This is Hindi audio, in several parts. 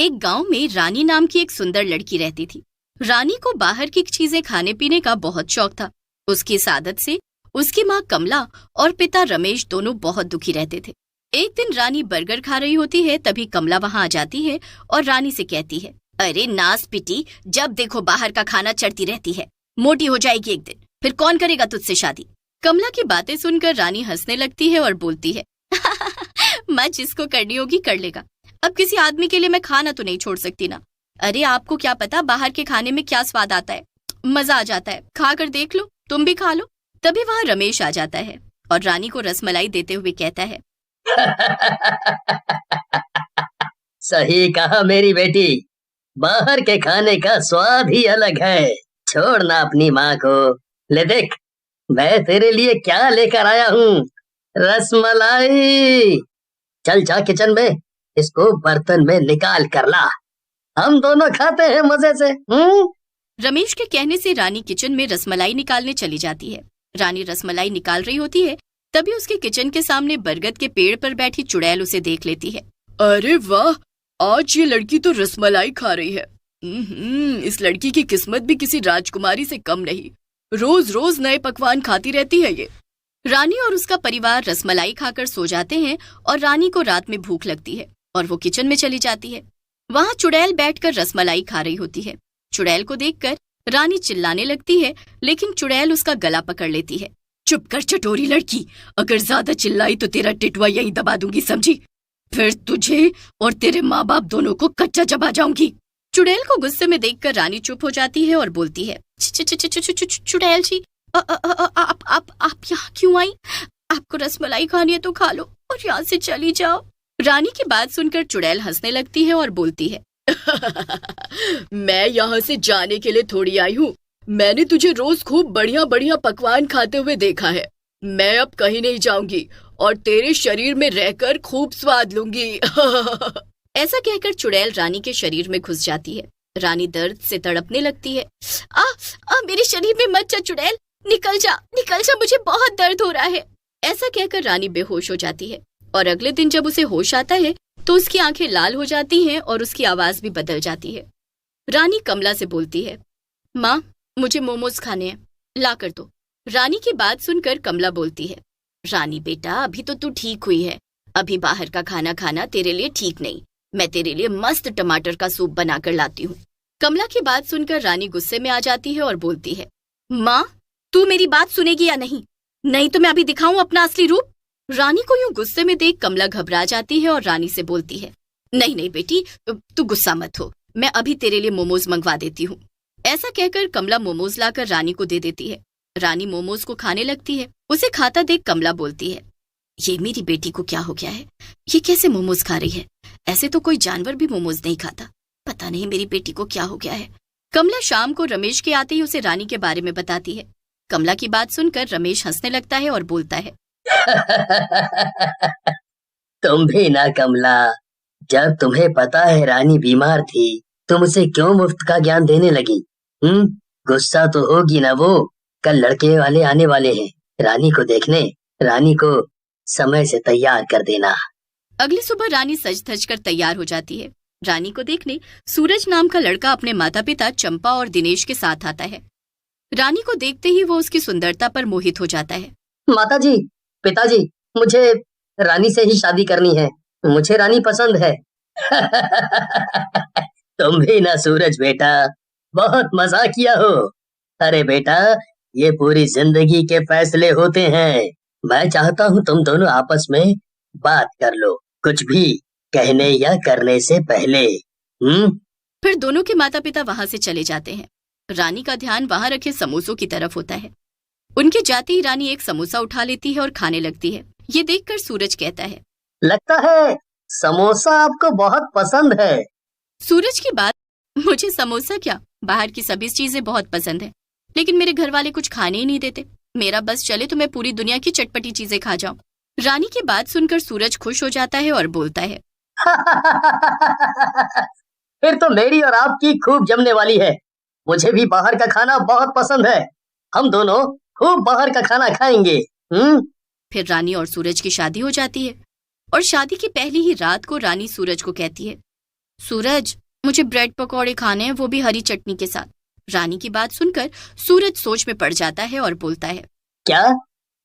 एक गांव में रानी नाम की एक सुंदर लड़की रहती थी। रानी को बाहर की चीजें खाने पीने का बहुत शौक था। उसकी इस आदत से उसकी माँ कमला और पिता रमेश दोनों बहुत दुखी रहते थे। एक दिन रानी बर्गर खा रही होती है, तभी कमला वहाँ आ जाती है और रानी से कहती है, अरे नास पिटी, जब देखो बाहर का खाना चढ़ती रहती है, मोटी हो जाएगी एक दिन, फिर कौन करेगा तुझसे शादी। कमला की बातें सुनकर रानी हंसने लगती है और बोलती है, माँ जिसको करनी होगी कर लेगा, अब किसी आदमी के लिए मैं खाना तो नहीं छोड़ सकती ना। अरे आपको क्या पता बाहर के खाने में क्या स्वाद आता है, मजा आ जाता है, खा कर देख लो, तुम भी खा लो। तभी वहाँ रमेश आ जाता है और रानी को रसमलाई देते हुए कहता है, सही कहा मेरी बेटी, बाहर के खाने का स्वाद ही अलग है। छोड़ना अपनी माँ को। ले देख, मैं तेरे लिए क्या लेकर आया हूँ, रसमलाई। चल जा किचन में, इसको बर्तन में निकाल कर ला, हम दोनों खाते हैं मजे से। रमेश के कहने से रानी किचन में रसमलाई निकालने चली जाती है। रानी रसमलाई निकाल रही होती है, तभी उसके किचन के सामने बरगद के पेड़ पर बैठी चुड़ैल उसे देख लेती है। अरे वाह, आज ये लड़की तो रसमलाई खा रही है। इस लड़की की किस्मत भी किसी राजकुमारी से कम नहीं, रोज रोज नए पकवान खाती रहती है ये। रानी और उसका परिवार रसमलाई खाकर सो जाते हैं और रानी को रात में भूख लगती है और वो किचन में चली जाती है। वहाँ चुड़ैल बैठकर रसमलाई खा रही होती है। चुड़ैल को देखकर रानी चिल्लाने लगती है, लेकिन चुड़ैल उसका गला पकड़ लेती है। चुप कर चटोरी लड़की, अगर ज्यादा चिल्लाई तो तेरा टिटवा यहीं दबा दूंगी, समझी? फिर तुझे और तेरे माँ बाप दोनों को कच्चा चबा जाऊंगी। चुड़ैल को गुस्से में देखकर रानी चुप हो जाती है और बोलती है, चुड़ैल जी, आप यहाँ क्यों आई? आपको रसमलाई खानी है तो खा लो और यहाँ से चली जाओ। रानी की बात सुनकर चुड़ैल हंसने लगती है और बोलती है, मैं यहाँ से जाने के लिए थोड़ी आई हूँ, मैंने तुझे रोज खूब बढ़िया बढ़िया पकवान खाते हुए देखा है। मैं अब कहीं नहीं जाऊंगी और तेरे शरीर में रहकर खूब स्वाद लूंगी। ऐसा कहकर चुड़ैल रानी के शरीर में घुस जाती है। रानी दर्द से तड़पने लगती है। मेरे शरीर में मत जा चुड़ैल, निकल जा, मुझे बहुत दर्द हो रहा है। ऐसा कहकर रानी बेहोश हो जाती है और अगले दिन जब उसे होश आता है तो उसकी आंखें लाल हो जाती हैं और उसकी आवाज भी बदल जाती है। रानी कमला से बोलती है, माँ मुझे मोमोज खाने हैं, ला कर दो। रानी की बात सुनकर कमला बोलती है, रानी बेटा अभी तो तू ठीक हुई है, अभी बाहर का खाना खाना तेरे लिए ठीक नहीं, मैं तेरे लिए मस्त टमाटर का सूप बनाकर लाती हूँ। कमला की बात सुनकर रानी गुस्से में आ जाती है और बोलती है, माँ तू मेरी बात सुनेगी या नहीं? नहीं तो मैं अभी दिखाऊं अपना असली रूप। रानी को यूं गुस्से में देख कमला घबरा जाती है और रानी से बोलती है, नहीं नहीं बेटी, तू गुस्सा मत हो, मैं अभी तेरे लिए मोमोज मंगवा देती हूँ। ऐसा कहकर कमला मोमोज लाकर रानी को दे देती है। रानी मोमोज को खाने लगती है। उसे खाता देख कमला बोलती है, ये मेरी बेटी को क्या हो गया है, ये कैसे मोमोज खा रही है? ऐसे तो कोई जानवर भी मोमोज नहीं खाता, पता नहीं मेरी बेटी को क्या हो गया है। कमला शाम को रमेश के आते ही उसे रानी के बारे में बताती है। कमला की बात सुनकर रमेश हंसने लगता है और बोलता है, तुम भी ना कमला, जब तुम्हें पता है रानी बीमार थी, तुम उसे क्यों मुफ्त का ज्ञान देने लगी? गुस्सा तो होगी ना वो, कल लड़के वाले आने वाले हैं रानी को देखने, रानी को समय से तैयार कर देना। अगली सुबह रानी सज धज कर तैयार हो जाती है। रानी को देखने सूरज नाम का लड़का अपने माता पिता चंपा और दिनेश के साथ आता है। रानी को देखते ही वो उसकी सुंदरता पर मोहित हो जाता है। माताजी, पिताजी, मुझे रानी से ही शादी करनी है, मुझे रानी पसंद है। तुम भी ना सूरज बेटा, बहुत मजा किया हो। अरे बेटा, ये पूरी जिंदगी के फैसले होते हैं, मैं चाहता हूँ तुम दोनों आपस में बात कर लो, कुछ भी कहने या करने से पहले। फिर दोनों के माता पिता वहाँ से चले जाते हैं। रानी का ध्यान वहाँ रखे समोसों की तरफ होता है। उनके जाते ही रानी एक समोसा उठा लेती है और खाने लगती है। ये देखकर सूरज कहता है, लगता है समोसा आपको बहुत पसंद है। सूरज की बात, मुझे समोसा क्या, बाहर की सभी चीजें बहुत पसंद है, लेकिन मेरे घर वाले कुछ खाने ही नहीं देते। मेरा बस चले तो मैं पूरी दुनिया की चटपटी चीजें खा जाऊं। रानी की बात सुनकर सूरज खुश हो जाता है और बोलता है, फिर तो मेरी और आपकी खूब जमने वाली है। मुझे भी बाहर का खाना बहुत पसंद है, हम दोनों खूब बाहर का खाना खाएंगे। फिर रानी और सूरज की शादी हो जाती है और शादी की पहली ही रात को रानी सूरज को कहती है, सूरज, मुझे ब्रेड पकौड़े खाने हैं, वो भी हरी चटनी के साथ। रानी की बात सुनकर सूरज सोच में पड़ जाता है और बोलता है, क्या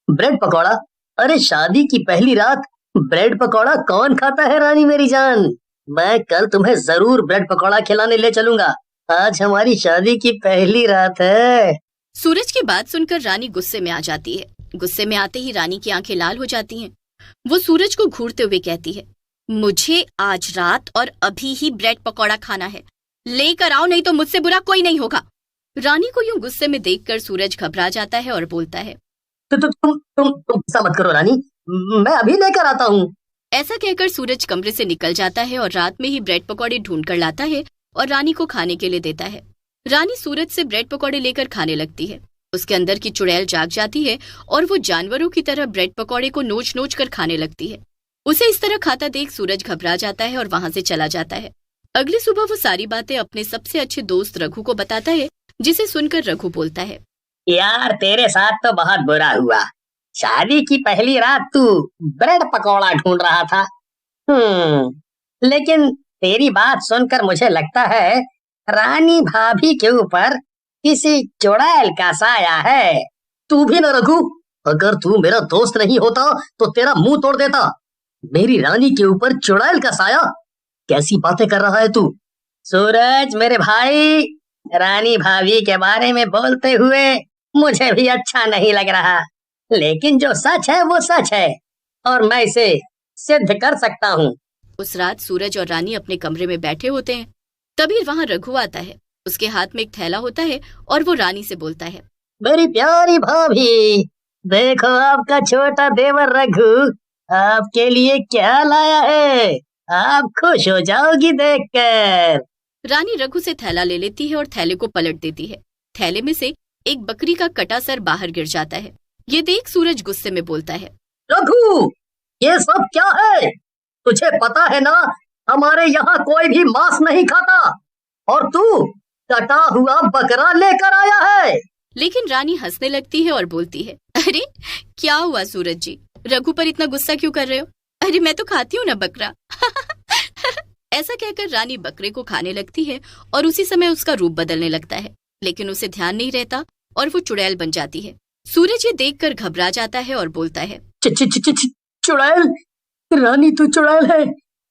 ब्रेड पकौड़ा? अरे शादी की पहली रात ब्रेड पकौड़ा कौन खाता है रानी मेरी जान? मैं कल तुम्हें जरूर ब्रेड पकौड़ा खिलाने ले चलूंगा। आज हमारी शादी की पहली रात है। सूरज की बात सुनकर रानी गुस्से में आ जाती है। गुस्से में आते ही रानी की आंखें लाल हो जाती हैं। वो सूरज को घूरते हुए कहती है, मुझे आज रात और अभी ही ब्रेड पकौड़ा खाना है, लेकर आओ, नहीं तो मुझसे बुरा कोई नहीं होगा। रानी को यूं गुस्से में देखकर सूरज घबरा जाता है और बोलता है, तुम गुस्सा मत करो रानी, मैं अभी लेकर आता हूँ। ऐसा कहकर सूरज कमरे से निकल जाता है और रात में ही ब्रेड पकौड़े ढूंढ कर लाता है और रानी को खाने के लिए देता है। रानी सूरज से ब्रेड पकौड़े लेकर खाने लगती है। उसके अंदर की चुड़ैल जाग जाती है और वो जानवरों की तरह ब्रेड पकौड़े को नोच नोच कर खाने लगती है। उसे इस तरह खाता देख सूरज घबरा जाता है और वहां से चला जाता है। अगली सुबह वो सारी बातें अपने सबसे अच्छे दोस्त रघु को बताता है, जिसे सुनकर रघु बोलता है, यार तेरे साथ तो बहुत बुरा हुआ। शादी की पहली रात तू ब्रेड पकौड़ा ढूंढ रहा था। लेकिन तेरी बात सुनकर मुझे लगता है रानी भाभी के ऊपर किसी चुड़ैल का साया है। तू भी न रघु, अगर तू मेरा दोस्त नहीं होता तो तेरा मुंह तोड़ देता। मेरी रानी के ऊपर चुड़ैल का साया? कैसी बातें कर रहा है तू? सूरज मेरे भाई, रानी भाभी के बारे में बोलते हुए मुझे भी अच्छा नहीं लग रहा, लेकिन जो सच है वो सच है और मैं इसे सिद्ध कर सकता हूँ। उस रात सूरज और रानी अपने कमरे में बैठे होते हैं। तभी वहाँ रघु आता है। उसके हाथ में एक थैला होता है और वो रानी से बोलता है, मेरी प्यारी भाभी, देखो आपका छोटा देवर रघु आपके लिए क्या लाया है। आप खुश हो जाओगी देखकर। रानी रघु से थैला ले लेती है और थैले को पलट देती है। थैले में से एक बकरी का कटा सर बाहर गिर जाता है। ये देख सूरज गुस्से में बोलता है, रघु, ये सब क्या है? तुझे पता है ना, हमारे यहाँ कोई भी मांस नहीं खाता और तू कटा हुआ बकरा लेकर आया है। लेकिन रानी हंसने लगती है और बोलती है, अरे क्या हुआ सूरज जी, रघु पर इतना गुस्सा क्यों कर रहे हो? अरे मैं तो खाती हूँ ना बकरा। ऐसा कहकर रानी बकरे को खाने लगती है और उसी समय उसका रूप बदलने लगता है, लेकिन उसे ध्यान नहीं रहता और वो चुड़ैल बन जाती है। सूरज ये देखकर घबरा जाता है और बोलता है, चुड़ैल, रानी तू चुड़ैल है,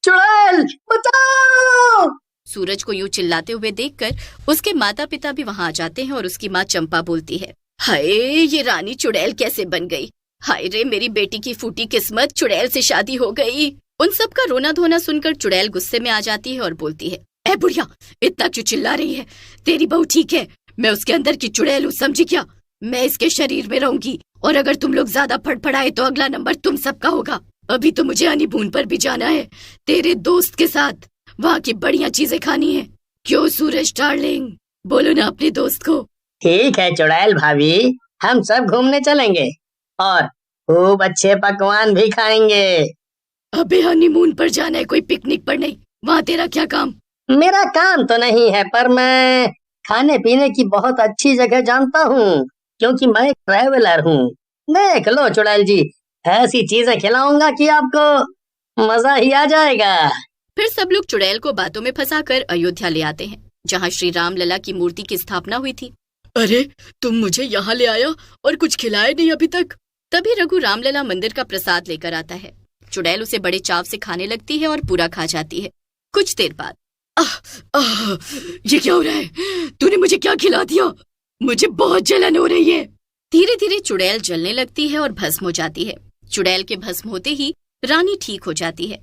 चुड़ैल बचाओ। सूरज को यूं चिल्लाते हुए देखकर उसके माता पिता भी वहां आ जाते हैं और उसकी माँ चंपा बोलती है, हाय ये रानी चुड़ैल कैसे बन गई? हाय रे मेरी बेटी की फूटी किस्मत, चुड़ैल से शादी हो गई। उन सब का रोना धोना सुनकर चुड़ैल गुस्से में आ जाती है और बोलती है, ए बुढ़िया, इतना क्यों चिल्ला रही है? तेरी बहू ठीक है, मैं उसके अंदर की चुड़ैल हूँ, समझी क्या? मैं इसके शरीर में रहूंगी और अगर तुम लोग ज्यादा फड़फड़ाए तो अगला नंबर तुम सबका होगा। अभी तो मुझे हनीमून पर भी जाना है तेरे दोस्त के साथ, वहाँ की बढ़िया चीजें खानी है। क्यों सूरज डार्लिंग, बोलो ना अपने दोस्त को। ठीक है चुड़ैल भाभी, हम सब घूमने चलेंगे और खूब अच्छे पकवान भी खाएंगे। अबे हनीमून पर जाना है, कोई पिकनिक पर नहीं। वहाँ तेरा क्या काम? मेरा काम तो नहीं है, पर मैं खाने पीने की बहुत अच्छी जगह जानता हूँ, क्योंकि मैं ट्रैवलर हूँ। देख लो चुड़ैल जी, ऐसी चीजें खिलाऊंगा कि आपको मजा ही आ जाएगा। फिर सब लोग चुड़ैल को बातों में फंसाकर अयोध्या ले आते हैं, जहाँ श्री राम लला की मूर्ति की स्थापना हुई थी। अरे तुम मुझे यहाँ ले आया और कुछ खिलाए नहीं अभी तक। तभी रघु रामलला मंदिर का प्रसाद लेकर आता है। चुड़ैल उसे बड़े चाव से खाने लगती है और पूरा खा जाती है। कुछ देर बाद, ये क्या हो रहा है? तूने मुझे क्या खिला दिया? मुझे बहुत जलन हो रही है। धीरे धीरे चुड़ैल जलने लगती है और भस्म हो जाती है। चुड़ैल के भस्म होते ही रानी ठीक हो जाती है।